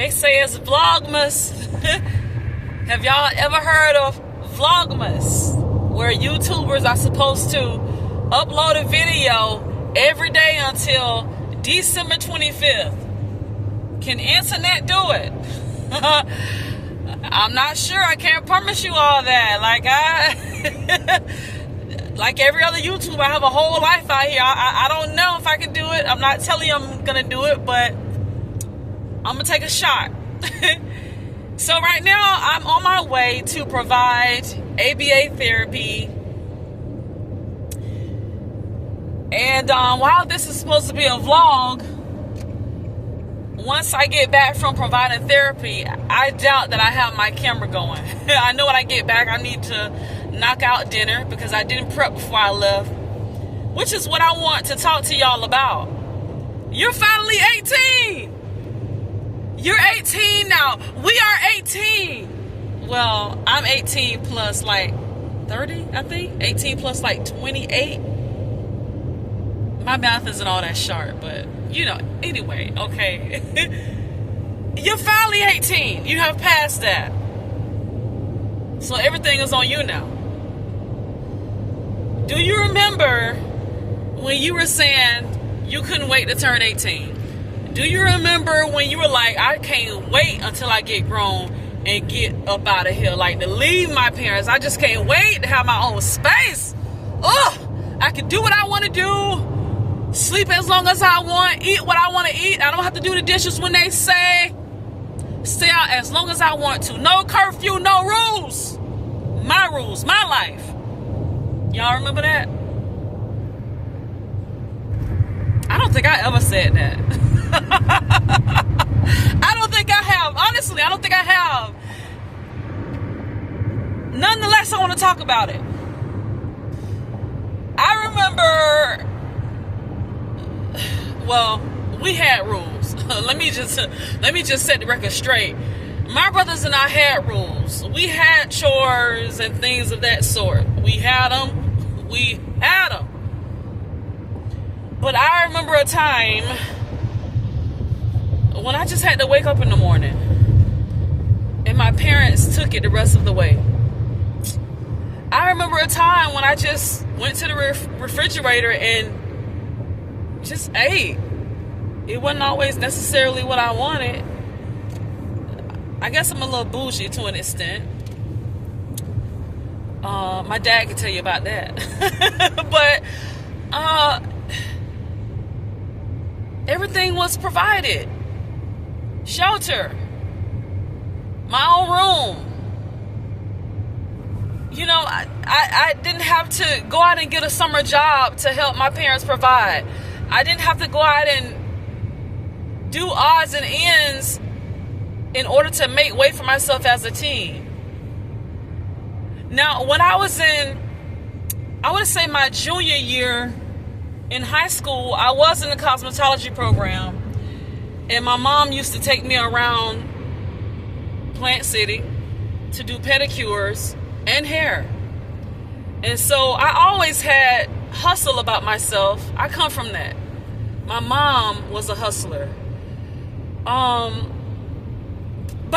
they say it's Vlogmas. Have y'all ever heard of Vlogmas? Where YouTubers are supposed to upload a video every day until December 25th. Can internet do it? I'm not sure. I can't promise you all that. Like every other YouTuber, I have a whole life out here. I don't know if I can do it. I'm not telling you I'm going to do it, but I'm going to take a shot. So right now, I'm on my way to provide ABA therapy. And while this is supposed to be a vlog, once I get back from providing therapy, I doubt that I have my camera going. I know when I get back, I need to knock out dinner because I didn't prep before I left, which is what I want to talk to y'all about. You're finally 18. You're 18 now. We are 18. Well, I'm 18 plus like 30, I think. 18 plus like 28. My math isn't all that sharp, but you know, anyway, okay. You're finally 18. You have passed that. So everything is on you now. Do you remember when you were saying you couldn't wait to turn 18? Do you remember when you were like, I can't wait until I get grown and get up out of here, like to leave my parents. I just can't wait to have my own space. Oh, I can do what I want to do, sleep as long as I want, eat what I want to eat. I don't have to do the dishes when they say. Stay out as long as I want to. No curfew, no rules. My rules, my life. Y'all remember that? I don't think I ever said that. I don't think I have. Honestly, I don't think I have. Nonetheless, I want to talk about it. I remember, well, we had rules. Let me just set the record straight. My brothers and I had rules. We had chores and things of that sort. We had them. We had them. But I remember a time when I just had to wake up in the morning and my parents took it the rest of the way. I remember a time when I just went to the refrigerator and just ate. It wasn't always necessarily what I wanted. I guess I'm a little bougie to an extent. My dad can tell you about that. But everything was provided. Shelter. My own room. You know, I didn't have to go out and get a summer job to help my parents provide. I didn't have to go out and do odds and ends in order to make way for myself as a teen. Now, when I was in, I would say my junior year in high school, I was in the cosmetology program. And my mom used to take me around Plant City to do pedicures and hair. And so I always had hustle about myself. I come from that. My mom was a hustler. But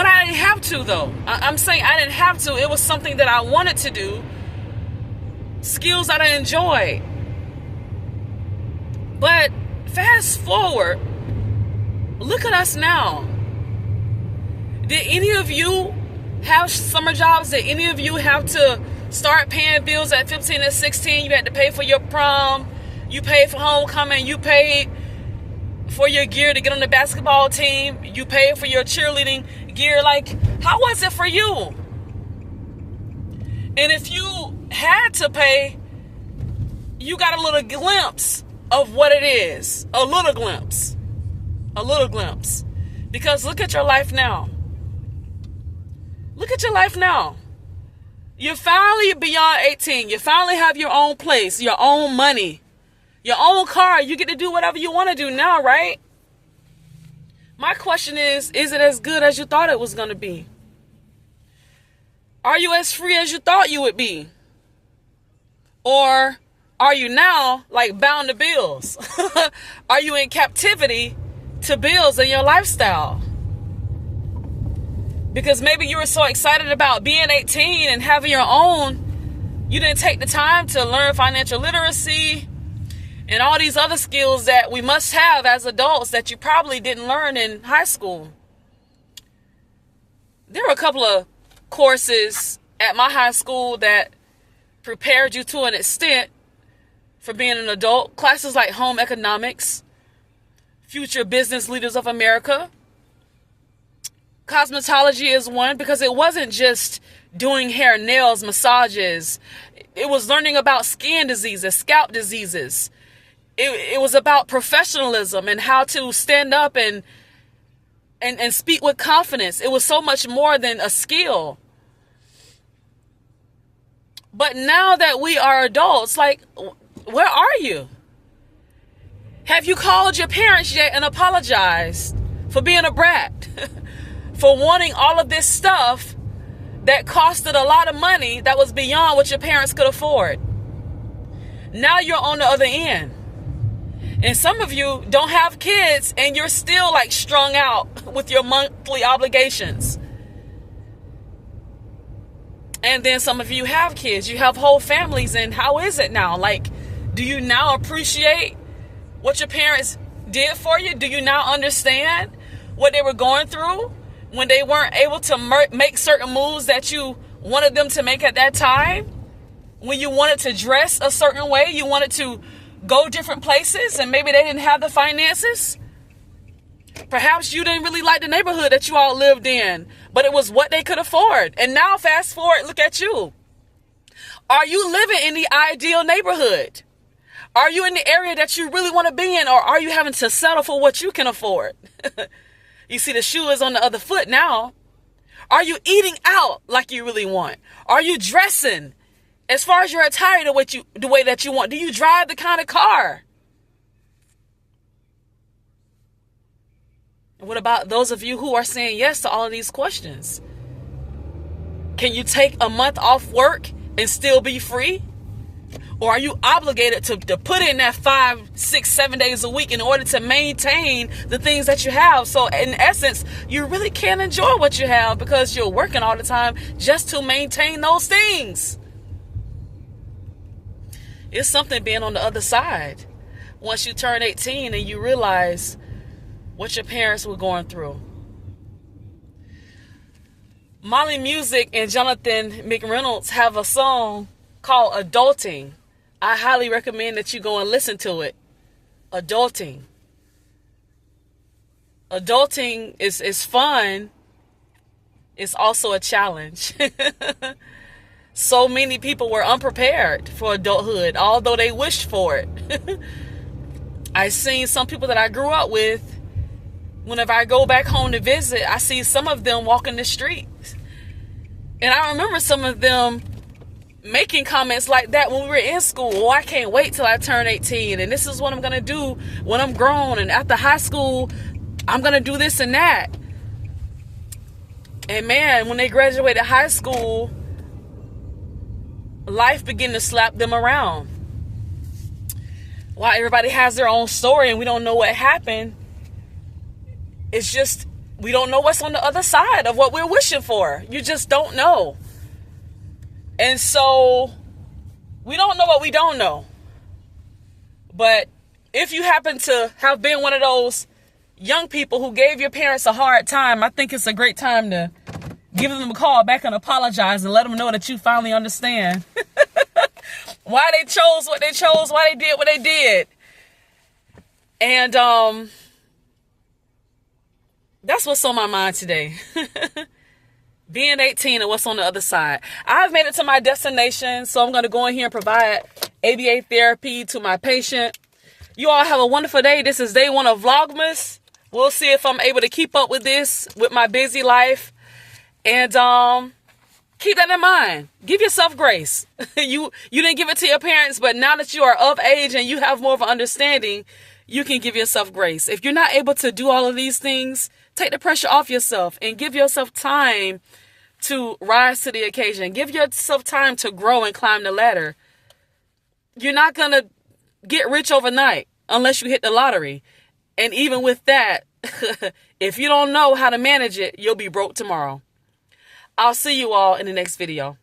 I didn't have to, though. I'm saying I didn't have to. It was something that I wanted to do. Skills that I enjoyed. But fast forward, look at us now. Did any of you have summer jobs? Did any of you have to start paying bills at 15 and 16? You had to pay for your prom. You paid for homecoming. You paid for your gear to get on the basketball team. You paid for your cheerleading gear. Like, how was it for you? And if you had to pay, you got a little glimpse of what it is. A little glimpse. A little glimpse. Because look at your life now. Look at your life now. You're finally beyond 18. You finally have your own place, your own money, your own car. You get to do whatever you want to do now, right? My question is it as good as you thought it was going to be? Are you as free as you thought you would be? Or are you now like bound to bills? Are you in captivity to bills and your lifestyle? Because maybe you were so excited about being 18 and having your own, you didn't take the time to learn financial literacy and all these other skills that we must have as adults that you probably didn't learn in high school. There were a couple of courses at my high school that prepared you to an extent for being an adult. Classes like Home Economics, Future Business Leaders of America. Cosmetology is one, because it wasn't just doing hair, nails, massages. It was learning about skin diseases, scalp diseases. It was about professionalism and how to stand up and speak with confidence. It was so much more than a skill. But now that we are adults, like, where are you? Have you called your parents yet and apologized for being a brat? For wanting all of this stuff that costed a lot of money that was beyond what your parents could afford? Now you're on the other end. And some of you don't have kids and you're still like strung out with your monthly obligations. And then some of you have kids, you have whole families, and how is it now? Like, do you now appreciate what your parents did for you? Do you now understand what they were going through when they weren't able to make certain moves that you wanted them to make at that time? When you wanted to dress a certain way, you wanted to go different places, and maybe they didn't have the finances. Perhaps you didn't really like the neighborhood that you all lived in, but it was what they could afford. And now fast forward, look at you. Are you living in the ideal neighborhood? Are you in the area that you really want to be in, or are you having to settle for what you can afford? You see, the shoe is on the other foot now. Are you eating out like you really want? Are you dressing as far as your attire the way that you want? Do you drive the kind of car? What about those of you who are saying yes to all of these questions? Can you take a month off work and still be free? Or are you obligated to put in that 5, 6, 7 days a week in order to maintain the things that you have? So in essence, you really can't enjoy what you have because you're working all the time just to maintain those things. It's something being on the other side. Once you turn 18 and you realize what your parents were going through. Molly Music and Jonathan McReynolds have a song called Adulting. I highly recommend that you go and listen to it. Adulting. Adulting is fun. It's also a challenge. So many people were unprepared for adulthood, although they wished for it. I've seen some people that I grew up with. Whenever I go back home to visit, I see some of them walking the streets. And I remember some of them making comments like that when we were in school. Oh, I can't wait till I turn 18. And this is what I'm going to do when I'm grown. And after high school, I'm going to do this and that. And man, when they graduated high school, life began to slap them around. While everybody has their own story and we don't know what happened, it's just, we don't know what's on the other side of what we're wishing for. You just don't know. And so we don't know what we don't know. But if you happen to have been one of those young people who gave your parents a hard time, I think it's a great time to give them a call back and apologize and let them know that you finally understand why they chose what they chose, why they did what they did. And that's what's on my mind today. Being 18 and what's on the other side. I've made it to my destination, so I'm going to go in here and provide ABA therapy to my patient. You all have a wonderful day. This is day 1 of Vlogmas. We'll see if I'm able to keep up with this with my busy life. And keep that in mind. Give yourself grace. You didn't give it to your parents, but now that you are of age and you have more of an understanding, you can give yourself grace. If you're not able to do all of these things, take the pressure off yourself and give yourself time to rise to the occasion. Give yourself time to grow and climb the ladder. You're not going to get rich overnight unless you hit the lottery. And even with that, if you don't know how to manage it, you'll be broke tomorrow. I'll see you all in the next video.